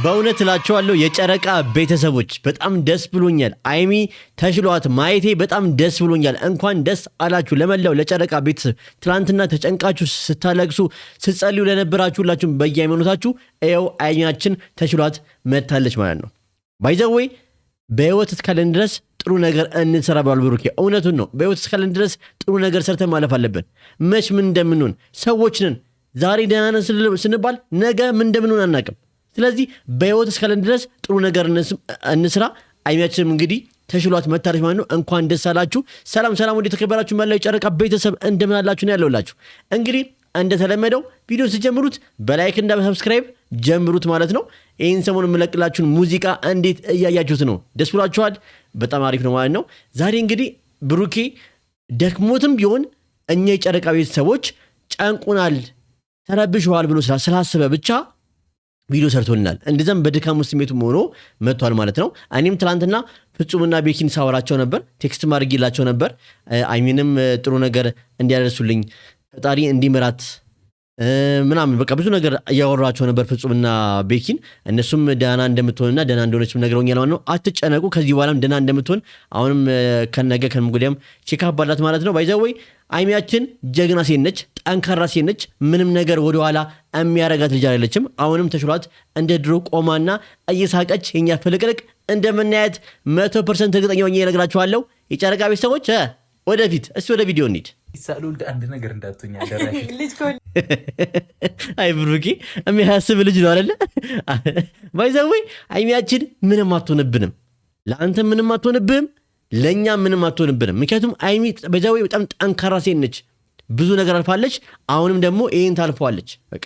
በእውነት እላችኋለሁ የጨረቃ ቤተሰቦች በጣም ደስ ብሎኛል። አይሚ ተሽሏት ማየቴ በጣም ደስ ብሎኛል። እንኳን ደስ አላችሁ ለመላው ለጨረቃ ቤተሰብ። ትላንትና ተጨንቃችሁ ስታለቅሱ ስትጸልዩ ለነበራችሁ ሁላችሁም በየሃይማኖታችሁ ይኸው አይሚያችን ተሽሏት መታለች ማለት ነው። ባይዘዌ በህይወት እስካለን ድረስ ጥሩ ነገር እንሰራ ባሉ ብሩኬ እውነቱን ነው። በህይወት እስካለን ድረስ ጥሩ ነገር ሰርተን ማለፍ አለብን። መች ምን እንደምንሆን ሰዎች ነን። ዛሬ ደህና ነን ስንባል ነገ ምን እንደምንሆን አናውቅም። ስለዚህ በህይወት እስካለን ድረስ ጥሩ ነገር እንስራ። አይሚያችንም እንግዲህ ተሽሏት መታለች ማለት ነው። እንኳን ደስ አላችሁ። ሰላም ሰላም፣ ወደ ተከበራችሁ መላው የጨረቃ ቤተሰብ እንደምን አላችሁ ነው ያለውላችሁ። እንግዲህ እንደተለመደው ቪዲዮ ሲጀምሩት በላይክ እና በሰብስክራይብ ጀምሩት ማለት ነው። ይህን ሰሞኑን የምለቅላችሁን ሙዚቃ እንዴት እያያችሁት ነው? ደስ ብሏችኋል? በጣም አሪፍ ነው ማለት ነው። ዛሬ እንግዲህ ብሩኬ ደክሞትም ቢሆን እኛ የጨረቃ ቤተሰቦች ጨንቁናል፣ ተረብሸዋል ብሎ ስላሰበ ብቻ ቪዲዮ ሰርቶልናል። እንደዛም በድካም ውስጥ ስሜቱ ሆኖ መጥቷል ማለት ነው። እኔም ትላንትና ፍጹምና ቤኪን ሳወራቸው ነበር፣ ቴክስት ማድረግላቸው ነበር። አይሚንም ጥሩ ነገር እንዲያደርሱልኝ ፈጣሪ እንዲመራት ምናምን በቃ ብዙ ነገር እያወራቸው ነበር ፍጹምና ቤኪን። እነሱም ደህና እንደምትሆንና ደህና እንደሆነች ነግረውኛል ማለት ነው። አትጨነቁ፣ ከዚህ በኋላም ደህና እንደምትሆን አሁንም ከነገ ከነገወዲያም ቼክአፕ አላት ማለት ነው። ባይዘወይ አይሚያችን ጀግና ሴት ነች፣ ጠንካራ ሴት ነች። ምንም ነገር ወደኋላ የሚያረጋት ልጅ አይደለችም። አሁንም ተሽሏት እንደ ድሮ ቆማና እየሳቀች የኛ ፍልቅልቅ እንደምናያት 100% እርግጠኛ ሆኜ እነግራችኋለሁ። የጨረቃ ቤተሰቦች ወደፊት እስቲ ወደ ቪዲዮ እንሂድ። ይሳሉ አንድ ነገር እንዳትኛ ደራሽ አይ ብሩኬ የሚያስብ ልጅ ነው አይደለ? ባይዘዌ አይሚያችን ምንም አትሆንብንም፣ ለአንተ ምንም አትሆንብህም፣ ለእኛ ምንም አትሆንብንም። ምክንያቱም አይሚ ባይዘዌ በጣም ጠንካራ ሴት ነች፣ ብዙ ነገር አልፋለች። አሁንም ደግሞ ይህን ታልፈዋለች። በቃ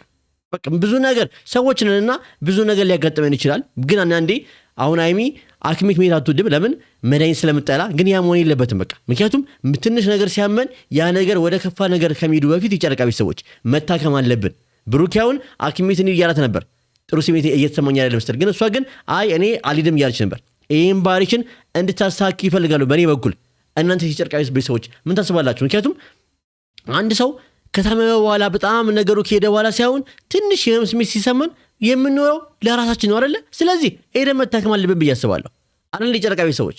ብዙ ነገር ሰዎች ነንና ብዙ ነገር ሊያጋጥመን ይችላል። ግን አንዳንዴ አሁን አይሚ አክሚት መሄድ አትወድም። ለምን? መድኃኒት ስለምጠላ። ግን ያ መሆን የለበትም በቃ። ምክንያቱም ትንሽ ነገር ሲያመን ያ ነገር ወደ ከፋ ነገር ከሚሄዱ በፊት የጨረቃ ቤተሰቦች መታከም አለብን። ብሩኪያውን አክሚት እንሂድ እያላት ነበር፣ ጥሩ ስሜት እየተሰማኝ ያለ መሰል። ግን እሷ ግን አይ እኔ አልሄድም እያለች ነበር። ይህም ባህሪችን እንድታሳኪ ይፈልጋሉ በእኔ በኩል። እናንተ የጨረቃ ቤተሰቦች ምን ታስባላችሁ? ምክንያቱም አንድ ሰው ከታመመ በኋላ በጣም ነገሩ ከሄደ በኋላ ሳይሆን ትንሽ የህመም ስሜት ሲሰማን የምንኖረው ለራሳችን ነው አይደለ? ስለዚህ ሄደን መታከም አለብን ብዬ አስባለሁ። አንድ የጨረቃ ቤተሰቦች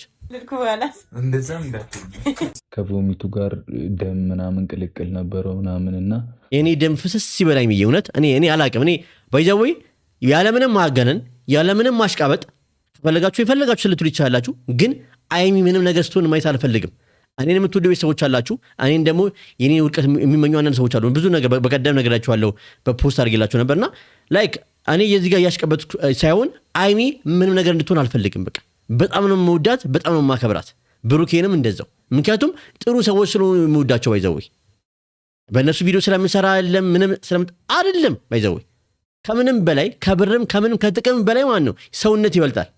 ከቮሚቱ ጋር ደም ምናምን ቅልቅል ነበረው ምናምን እና የኔ ደም ፍስስ ሲበላኝ ብዬ እውነት እኔ አላቅም። እኔ ባይዘዌ ያለምንም ማጋነን ያለምንም ማሽቃበጥ ከፈለጋችሁ የፈለጋችሁ ልትሉ ይቻላችሁ። ግን አይሚ ምንም ነገር ስትሆን ማየት አልፈልግም። እኔን የምትወዱ ቤተሰቦች አላችሁ፣ እኔን ደግሞ የኔን ውድቀት የሚመኙ አንዳንድ ሰዎች አሉ። ብዙ ነገር በቀደም ነገራችኋለሁ፣ በፖስት አድርጌላችሁ ነበርና ላይክ እኔ የዚህ ጋር እያሽቀበጥ ሳይሆን አይሚ ምንም ነገር እንድትሆን አልፈልግም። በቃ በጣም ነው የምወዳት፣ በጣም ነው የማከብራት። ብሩኬንም እንደዛው። ምክንያቱም ጥሩ ሰዎች ስለሆኑ የምወዳቸው ባይዘወይ በእነሱ ቪዲዮ ስለምሰራ ምንም አይደለም ባይዘወይ ከምንም በላይ ከብርም ከምንም ከጥቅም በላይ ማለት ነው ሰውነት ይበልጣል።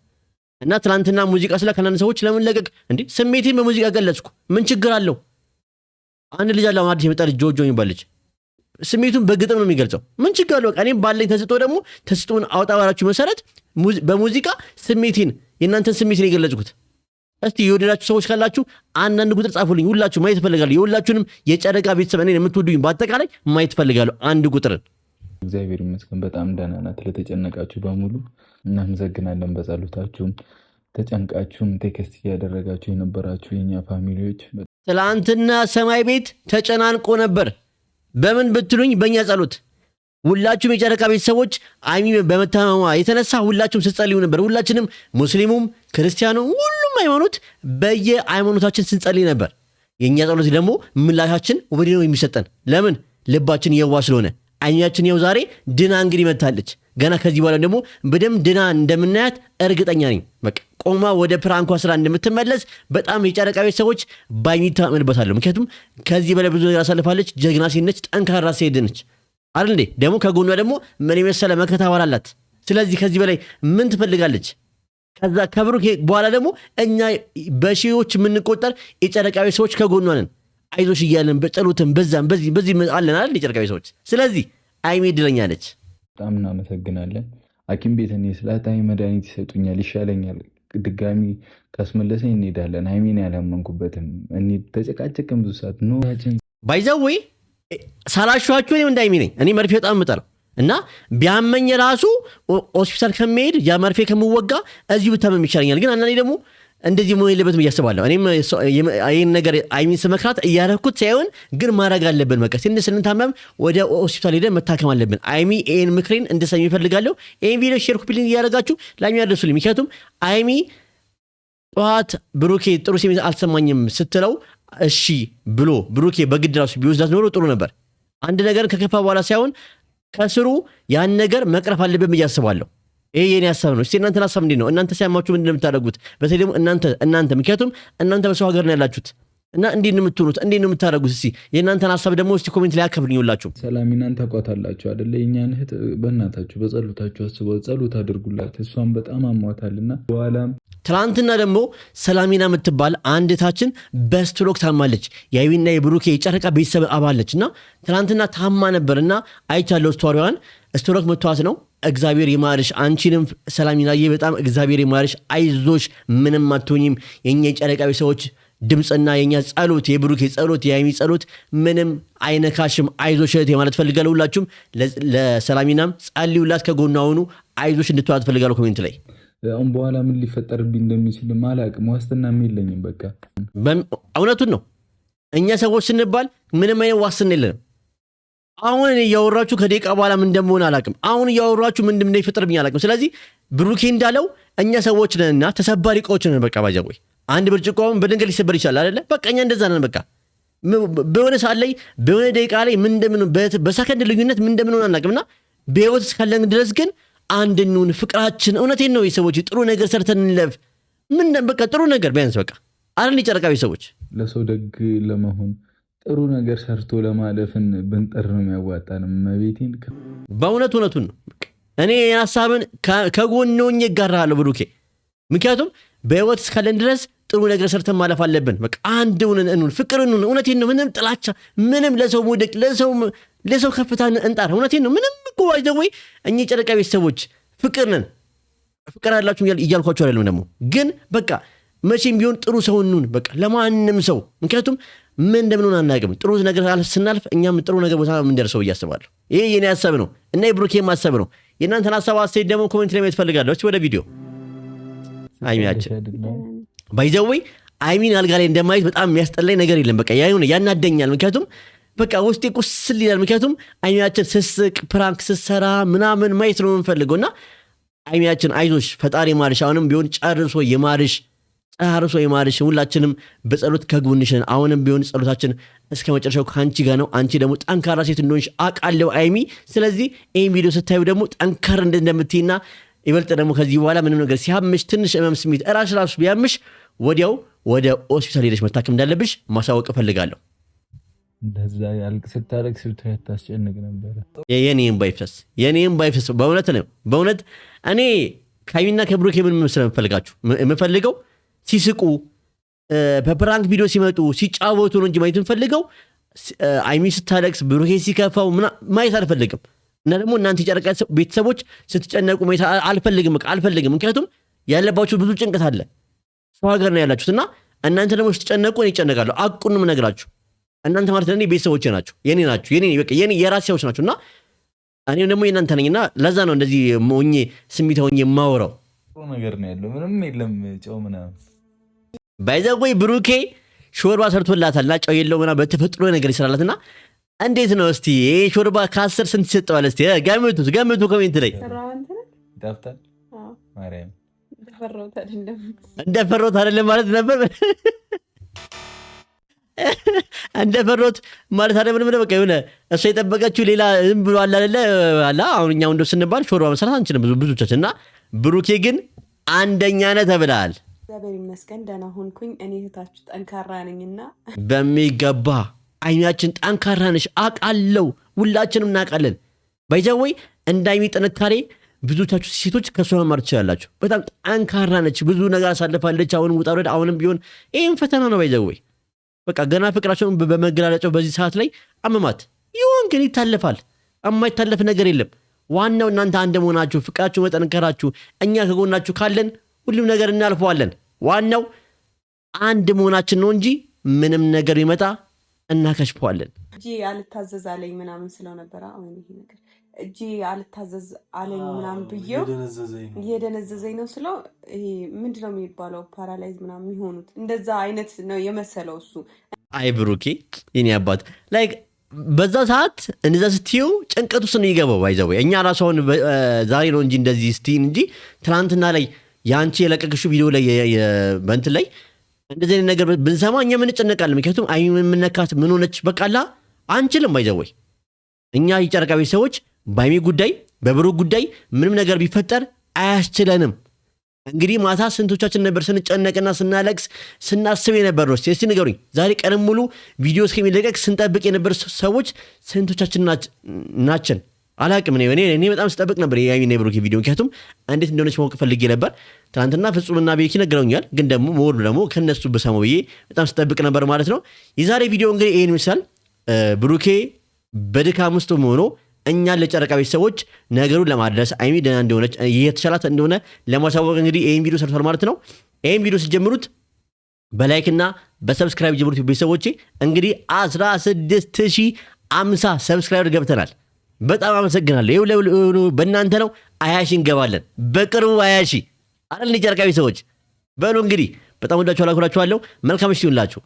እና ትላንትና ሙዚቃ ስላ ከናን ሰዎች ለምን ለቀቅ እንዴ? ስሜቴን በሙዚቃ ገለጽኩ። ምን ችግር አለው? አንድ ልጅ አለ አዲስ የመጣ ልጅ ጆጆ የሚባል ልጅ ስሜቱን በግጥም ነው የሚገልጸው። ምን ችግር አለው? እኔም ባለኝ ተስጦ ደግሞ ተስጦን አውጣ ባላችሁ መሰረት በሙዚቃ ስሜቴን የእናንተን ስሜቴን የገለጽኩት። እስቲ የወደዳችሁ ሰዎች ካላችሁ አንዳንድ ቁጥር ጻፉልኝ። ሁላችሁ ማየት እፈልጋለሁ። የሁላችሁንም የጨረቃ ቤተሰብ እኔን የምትወዱኝ በአጠቃላይ ማየት እፈልጋለሁ። አንድ ቁጥርን እግዚአብሔር ይመስገን በጣም ደህና ናት። ለተጨነቃችሁ በሙሉ እናመሰግናለን። በጸሎታችሁም ተጨንቃችሁም ቴክስት እያደረጋችሁ የነበራችሁ የኛ ፋሚሊዎች ትላንትና ሰማይ ቤት ተጨናንቆ ነበር። በምን ብትሉኝ በእኛ ጸሎት። ሁላችሁም የጨረቃ ቤተሰቦች አይሚ በመታመሟ የተነሳ ሁላችሁም ስትጸልዩ ነበር። ሁላችንም ሙስሊሙም ክርስቲያኑም ሁሉም ሃይማኖት በየሃይማኖታችን ስንጸልይ ነበር። የእኛ ጸሎት ደግሞ ምላሻችን ወዲህ ነው የሚሰጠን። ለምን? ልባችን የዋ ስለሆነ። አይሚያችን የው ዛሬ ድና እንግዲህ መታለች። ገና ከዚህ በኋላ ደግሞ በደም ድና እንደምናያት እርግጠኛ ነኝ። በቃ ቆማ ወደ ፕራንኳ ስራ እንደምትመለስ በጣም የጨረቃ ቤተሰቦች ባይሚታ እምንበታለሁ። ምክንያቱም ከዚህ በላይ ብዙ ነገር አሳልፋለች። ጀግና ሴት ነች፣ ጠንካራ ሴት ነች አይደል እንዴ? ደግሞ ከጎኗ ደግሞ ምን የመሰለ መከታ አላት። ስለዚህ ከዚህ በላይ ምን ትፈልጋለች? ከዛ ከብሩክ በኋላ ደግሞ እኛ በሺዎች የምንቆጠር የጨረቃ ቤተሰቦች ከጎኗ ነን። አይዞሽ እያለን በጸሎትም በዛም በዚህ አለን አይደል የጨረቃ ቤተሰቦች። ስለዚህ አይሚ እድለኛ ነች። በጣም እናመሰግናለን። ሐኪም ቤት እኔ ስላታይ መድኃኒት ይሰጡኛል፣ ይሻለኛል። ድጋሚ ካስመለሰኝ እንሄዳለን። አይሚን ያላመንኩበትም ተጨቃጨቅን ብዙ ሰዓት ኖችን ባይዘዌ ሳላሿችሁ እኔም እንደ አይሚ ነኝ። እኔ መርፌ በጣም የምጠላው እና ቢያመኝ ራሱ ሆስፒታል ከመሄድ ያ መርፌ ከምወጋ እዚሁ ብታመም ይሻለኛል። ግን አንዳንዴ ደግሞ እንደዚህ መሆን የለበትም እያስባለሁ። እኔም ይህን ነገር አይሚን ስመክራት እያረኩት ሳይሆን ግን ማድረግ አለብን። በቃ ስንታመም ወደ ሆስፒታል ሄደን መታከም አለብን። አይሚ ይህን ምክሬን እንድሰሚ ይፈልጋለሁ። ይህን ቪዲዮ ሼር ኮፒ ሊንክ እያደረጋችሁ ለአይሚ ያደርሱልኝ። ምክንያቱም አይሚ ጠዋት ብሩኬ ጥሩ ስሜት አልሰማኝም ስትለው እሺ ብሎ ብሩኬ በግድ ራሱ ቢወስዳት ኖሮ ጥሩ ነበር። አንድ ነገር ከከፋ በኋላ ሳይሆን ከስሩ ያን ነገር መቅረፍ አለብን ብዬ አስባለሁ። ይሄ የኔ ሐሳብ ነው። እስቲ እናንተን ሐሳብ እንዴት ነው? እናንተ ሲያማችሁ ምንድን ነው የምታደርጉት? በተለይ ደግሞ እናንተ ምክንያቱም እናንተ በሰው ሀገር ነው ያላችሁት እና እንዴት ነው የምትሆኑት? እንዴት ነው የምታደርጉት? እስቲ የእናንተን ሐሳብ ደግሞ እስቲ ኮሜንት ላይ አካፍሉኝላችሁ። ሰላሚናን ታውቋታላችሁ አይደለ? የእኛን እህት በእናታችሁ በጸሎታችሁ አስበው ጸሎት አድርጉላት። እሷን በጣም አሟታልና በኋላም ትላንትና ደግሞ ሰላሚና የምትባል አንድ እህታችን በስትሮክ ታማለች። የአይቢና የብሩኬ የጨረቃ ቤተሰብ አባለች እና ትላንትና ታማ ነበርና አይቻለሁ ስቶሪዋን። ስትሮክ መቷት ነው። እግዚአብሔር ይማርሽ። አንቺንም ሰላሚናዬ በጣም እግዚአብሔር ይማርሽ። አይዞሽ፣ ምንም አትሆኝም። የኛ የጨረቃ ቤተሰቦች ድምፅና የኛ ጸሎት፣ የብሩኬ ጸሎት፣ የአይሚ ጸሎት ምንም አይነካሽም። አይዞሽ እህቴ ማለት ፈልጋለሁ። ሁላችሁም ለሰላሚናም ጸልዩላት፣ ከጎኗ ሁኑ። አይዞሽ እንድትዋት ፈልጋለሁ ኮሜንት ላይ። አሁን በኋላ ምን ሊፈጠርብኝ እንደሚችል አላውቅም። ዋስትና የለኝም። በቃ እውነቱን ነው። እኛ ሰዎች ስንባል ምንም አይነት ዋስትና የለንም። አሁን እኔ እያወራችሁ ከደቂቃ በኋላ ምን እንደምሆን አላውቅም። አሁን እያወራችሁ ምን እንደሚፈጠርብኝ አላውቅም። ስለዚህ ብሩኬ እንዳለው እኛ ሰዎች ነንና ተሰባሪ እቃዎች ነን። በቃ ባጃ ወይ አንድ ብርጭቆውን በድንገት ሊሰበር ይችላል አይደለ? በቃ እኛ እንደዛ ነን። በቃ በሆነ ሰዓት ላይ በሆነ ደቂቃ ላይ ምን እንደምን በሰከንድ ልዩነት ምን እንደምንሆን አናውቅምና በህይወት እስካለን ድረስ ግን አንድ እንሁን። ፍቅራችን እውነቴን ነው። የሰዎች ጥሩ ነገር ሰርተን እንለፍ። ምን በቃ ጥሩ ነገር ቢያንስ በቃ አረን የጨረቃ ሰዎች ለሰው ደግ ለመሆን ጥሩ ነገር ሰርቶ ለማለፍን ብንጠር ነው የሚያዋጣን። መቤቴን በእውነት እውነቱን ነው። እኔ ሐሳብን ከጎን ሆኜ እጋራለሁ ብሩኬ። ምክንያቱም በህይወት እስካለን ድረስ ጥሩ ነገር ሰርተን ማለፍ አለብን። በቃ አንድ እንሁን፣ ፍቅር እንሁን። እውነቴን ነው። ምንም ጥላቻ፣ ምንም ለሰው መውደቅ፣ ለሰው ከፍታ እንጣር። እውነቴን ነው። ምንም እኮ ወይ እኛ የጨረቃ ቤተሰቦች ፍቅር ነን። ፍቅር አላችሁ እያልኳቸው አይደለም ደግሞ ግን በቃ መቼም ቢሆን ጥሩ ሰው እንሁን። በቃ ለማንም ሰው ምክንያቱም ምን እንደምንሆን አናውቅም። ጥሩ ነገር ስናልፍ እኛም ጥሩ ነገር ቦታ የምንደርሰው እያስባለሁ። ይሄ የኔ ሐሳብ ነው እና የብሩኬም ሐሳብ ነው። የእናንተን ሐሳብ አስተያየት ደግሞ ኮሜንት ላይ ማየት ፈልጋለሁ። እስቲ ወደ ቪዲዮ። አይሚያችን ባይዘዌ አይሚን አልጋ ላይ እንደማየት በጣም የሚያስጠላኝ ነገር የለም። በቃ ያናደኛል። ምክንያቱም በቃ ውስጤ ቁስል ይላል። ምክንያቱም አይሚያችን ስስቅ ፕራንክ ስሰራ ምናምን ማየት ነው የምንፈልገው እና አይሚያችን አይዞሽ፣ ፈጣሪ ማርሽ። አሁንም ቢሆን ጨርሶ ይማርሽ፣ ጨርሶ ይማርሽ። ሁላችንም በጸሎት ከጎንሽ ነን። አሁንም ቢሆን ጸሎታችን እስከ መጨረሻው ከአንቺ ጋር ነው። አንቺ ደግሞ ጠንካራ ሴት እንደሆንሽ አውቃለሁ አይሚ። ስለዚህ ይህን ቪዲዮ ስታዩ ደግሞ ጠንካራ እንደምትይና ይበልጥ ደግሞ ከዚህ በኋላ ምንም ነገር ሲያምሽ ትንሽ ህመም ስሜት ራሱ ቢያምሽ ወዲያው ወደ ሆስፒታል ሄደሽ መታከም እንዳለብሽ ማሳወቅ እፈልጋለሁ። እንደዛ ያልቅ ስታረግ ስልቱ ያታስጨንቅ ነበር። የኔም ባይፈስ በእውነት ነው። በእውነት እኔ ከአይሚና ከብሩኬ ምን መስለ የምፈልገው ሲስቁ በፕራንክ ቪዲዮ ሲመጡ ሲጫወቱ ነው እንጂ ማየት የምፈልገው አይሚ ስታለቅስ ብሩኬ ሲከፋው ማየት አልፈልግም። እና ደግሞ እናንተ የጨረቃ ቤተሰቦች ስትጨነቁ ማየት አልፈልግም። ምክንያቱም ያለባችሁ ብዙ ጭንቀት አለ። ሰው ሀገር ነው ያላችሁት እና እናንተ ደግሞ ስትጨነቁ እኔ እጨነቃለሁ። አቁን ነው የምነግራችሁ። እናንተ ማለት ለእኔ ቤተሰቦቼ ናቸው፣ የኔ ናቸው፣ የኔ የራሴ ሰዎች ናቸው እና እኔም ደግሞ የእናንተ ነኝና ለዛ ነው እንደዚህ ሆኜ ስሜት ሆኜ የማወራው። ጥሩ ነገር ነው ያለው፣ ምንም የለም ጨው ምናምን። ባይዘወይ ብሩኬ ሾርባ ሰርቶላታልና ጨው የለው ምናምን በተፈጥሮ ነገር ይሰራላትና እንዴት ነው እስቲ ይሄ ሾርባ ከ10 ስንት ይሰጠዋል? እስቲ ገምቱ ኮሜንት ላይ። ዳፍታል ማርያም እንደፈሮት አይደለም ማለት ነበር። እንደፈሮት ማለት አይደለም። በቃ የሆነ እሷ የጠበቀችው ሌላ ዝም ብሎ አይደለ አላ። አሁን እኛው እንደው ስንባል ሾርባ መስራት አንችልም ብዙዎቻችን እና ብሩኬ ግን አንደኛ ነህ ተብለሃል። እግዚአብሔር ይመስገን ደህና ሆንኩኝ። እኔ እህታችሁ ጠንካራ ነኝና በሚገባ አይሚያችን ጠንካራ ነሽ አውቃለሁ። ሁላችንም እናውቃለን። ባይዘወይ እንዳይሚ ጥንካሬ ብዙዎቻችሁ ሴቶች ከሷ መማር ትችላላችሁ። በጣም ጠንካራ ነች። ብዙ ነገር አሳልፋለች። አሁንም ውጣ ውረድ፣ አሁንም ቢሆን ይህም ፈተና ነው። ባይዘወይ በቃ ገና ፍቅራቸውን በመገላለጫው በዚህ ሰዓት ላይ አመማት ይሁን፣ ግን ይታለፋል። የማይታለፍ ነገር የለም። ዋናው እናንተ አንድ መሆናችሁ፣ ፍቅራችሁ መጠንከራችሁ። እኛ ከጎናችሁ ካለን ሁሉም ነገር እናልፈዋለን። ዋናው አንድ መሆናችን ነው እንጂ ምንም ነገር ይመጣ እናከሽፈዋለን። እጄ አልታዘዝ አለኝ ምናምን ስለው ነበር። አሁን ይሄ ነገር እጄ አልታዘዝ አለኝ ምናምን ብዬው እየደነዘዘኝ ነው ስለው ይሄ ምንድነው የሚባለው ፓራላይዝ ምናምን የሚሆኑት እንደዛ አይነት ነው የመሰለው እሱ። አይ ብሩኬ የኔ አባት ላይክ በዛ ሰዓት እንደዛ ስትዩ ጭንቀት ውስጥ ነው ይገባው። ባይዘው እኛ ራሱ አሁን ዛሬ ነው እንጂ እንደዚህ ስቲን እንጂ ትናንትና ላይ ያንቺ የለቀቅሽው ቪዲዮ ላይ በእንትን ላይ እንደዚህ አይነት ነገር ብንሰማ እኛ ምን እንጨነቃለን? ምክንያቱም አይ ምን ነካት ምን ሆነች በቃላ አንችልም። ባይዘው እኛ የጨረቃ ቤተሰቦች በሀይሚ ጉዳይ በብሩክ ጉዳይ ምንም ነገር ቢፈጠር አያስችለንም። እንግዲህ ማታ ስንቶቻችን ነበር ስንጨነቅና ስናለቅስ ስናስብ የነበር ነው። እስቲ ንገሩኝ። ዛሬ ቀንም ሙሉ ቪዲዮ እስከሚለቀቅ ስንጠብቅ የነበር ሰዎች ስንቶቻችን ናችን? አላቅም። እኔ በጣም ስጠብቅ ነበር የሀይሚና የብሩክ ቪዲዮ፣ ምክንያቱም እንዴት እንደሆነች ማወቅ ፈልጌ ነበር። ትናንትና ፍጹምና ቤኪ ነግረውኛል፣ ግን ደግሞ ሞር ደግሞ ከነሱ በሰማው ብዬ በጣም ስጠብቅ ነበር ማለት ነው። የዛሬ ቪዲዮ እንግዲህ ይህን ይመስላል። ብሩኬ በድካም ውስጥ ሆኖ እኛን ለጨረቃ ቤተሰቦች ነገሩን ለማድረስ ሀይሚ ደህና እንደሆነች እየተሻላት እንደሆነ ለማሳወቅ እንግዲህ ይህን ቪዲዮ ሰርቷል ማለት ነው። ይህን ቪዲዮ ሲጀምሩት በላይክና በሰብስክራይብ ጀምሩት ቤተሰቦቼ። እንግዲህ 16,050 ሰብስክራይበር ገብተናል። በጣም አመሰግናለሁ። ይኸው በእናንተ ነው። 20 ሺህ እንገባለን በቅርቡ 20 ሺህ አይደል? ጨረቃ ቤተሰቦች በሉ እንግዲህ በጣም ወዳችኋለሁ፣ አክብራችኋለሁ። መልካም ምሽት ይሁንላችሁ።